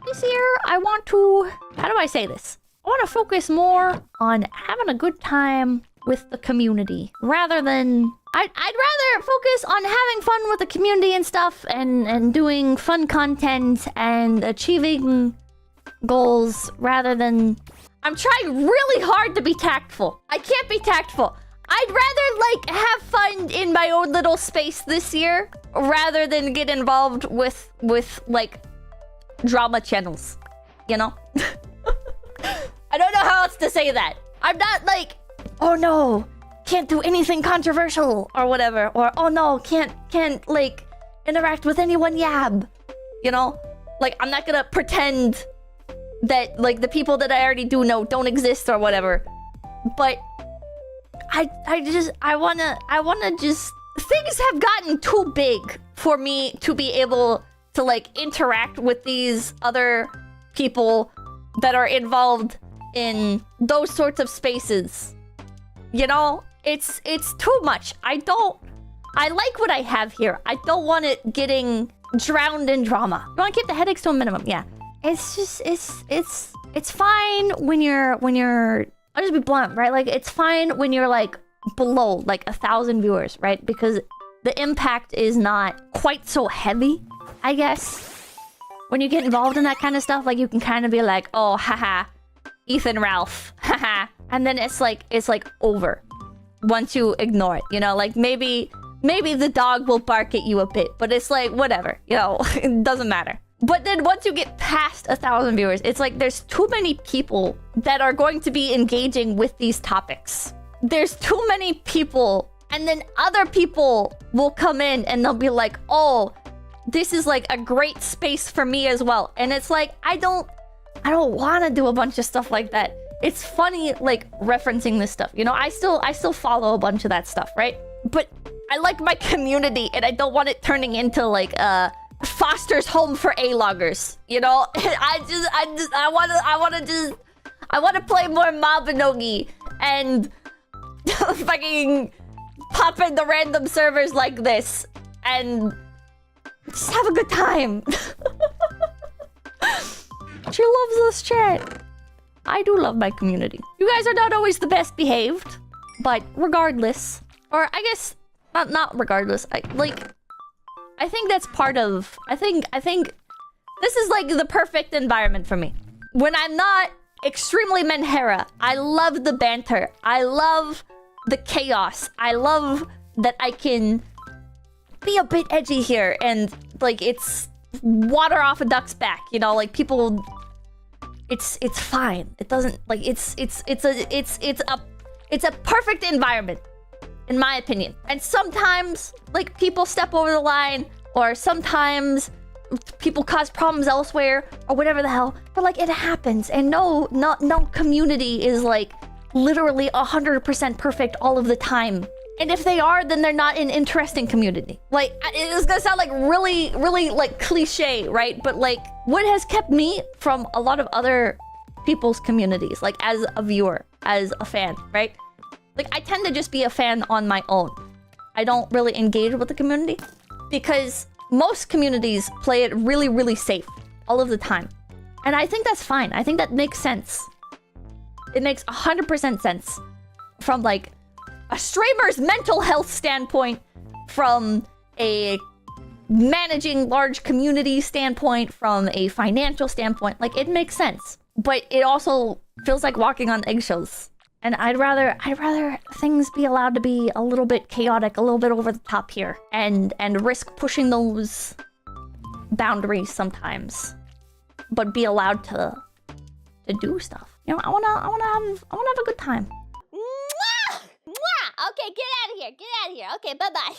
This year, I want to... How do I say this? I want to focus more on having a good time with the community rather than... I'd rather focus on having fun with the community and stuff and doing fun content and achieving goals rather than... I'm trying really hard to be tactful. I can't be tactful. I'd rather, like, have fun in my own little space this year rather than get involved with like, drama channels. You know? I don't know how else to say that. I'm not like, oh no, can't do anything controversial or whatever. Or, oh no, can't like, interact with anyone yab. You know? Like, I'm not gonna pretend that, like, the people that I already do know don't exist or whatever. But I wanna just... Things have gotten too big for me to be able to, like, interact with these other people that are involved in those sorts of spaces. You know? It's too much. I like what I have here. I don't want it getting drowned in drama. I want to keep the headaches to a minimum, yeah. It's just, it's fine when you're, I'll just be blunt, right? Like, it's fine when you're, like, below, like, 1,000 viewers, right? Because the impact is not quite so heavy, I guess. When you get involved in that kind of stuff, like, you can kind of be like, oh, haha, Ethan Ralph, haha. And then it's like over once you ignore it, you know? Like, maybe the dog will bark at you a bit, but it's like, whatever, you know? It doesn't matter. But then once you get past 1,000 viewers, it's like there's too many people that are going to be engaging with these topics. There's too many people, and then other people will come in and they'll be like, oh, this is like a great space for me as well. And it's like, I don't want to do a bunch of stuff like that. It's funny, like, referencing this stuff. You know, I still follow a bunch of that stuff, right? But I like my community, and I don't want it turning into like Foster's home for A-loggers, you know? I want to play more Mabinogi and fucking pop into random servers like this and just have a good time. She loves this chat. I do love my community. You guys are not always the best behaved, but regardless, or I guess not regardless. I think that's part of... I think this is like the perfect environment for me. When I'm not extremely Menhera, I love the banter. I love the chaos. I love that I can be a bit edgy here and, like, it's water off a duck's back, you know? Like, people... It's fine. It doesn't... Like, it's a perfect environment, in my opinion. And sometimes, like, people step over the line, or sometimes people cause problems elsewhere, or whatever the hell. But, like, it happens, and no community is, like, literally 100% perfect all of the time. And if they are, then they're not an interesting community. Like, it's gonna sound like really, like, cliche, right? But, like, what has kept me from a lot of other people's communities, like, as a viewer, as a fan, right? Like, I tend to just be a fan on my own. I don't really engage with the community because most communities play it really safe all of the time. And I think that's fine. I think that makes sense. It makes 100% sense from, like, a streamer's mental health standpoint, from a managing large community standpoint, from a financial standpoint. Like, it makes sense. But it also feels like walking on eggshells. And I'd rather things be allowed to be a little bit chaotic, a little bit over the top here, and risk pushing those boundaries sometimes, but be allowed to do stuff. You know, I wanna have a good time. Mwah! Mwah! Okay, get out of here. Get out of here. Okay, bye-bye.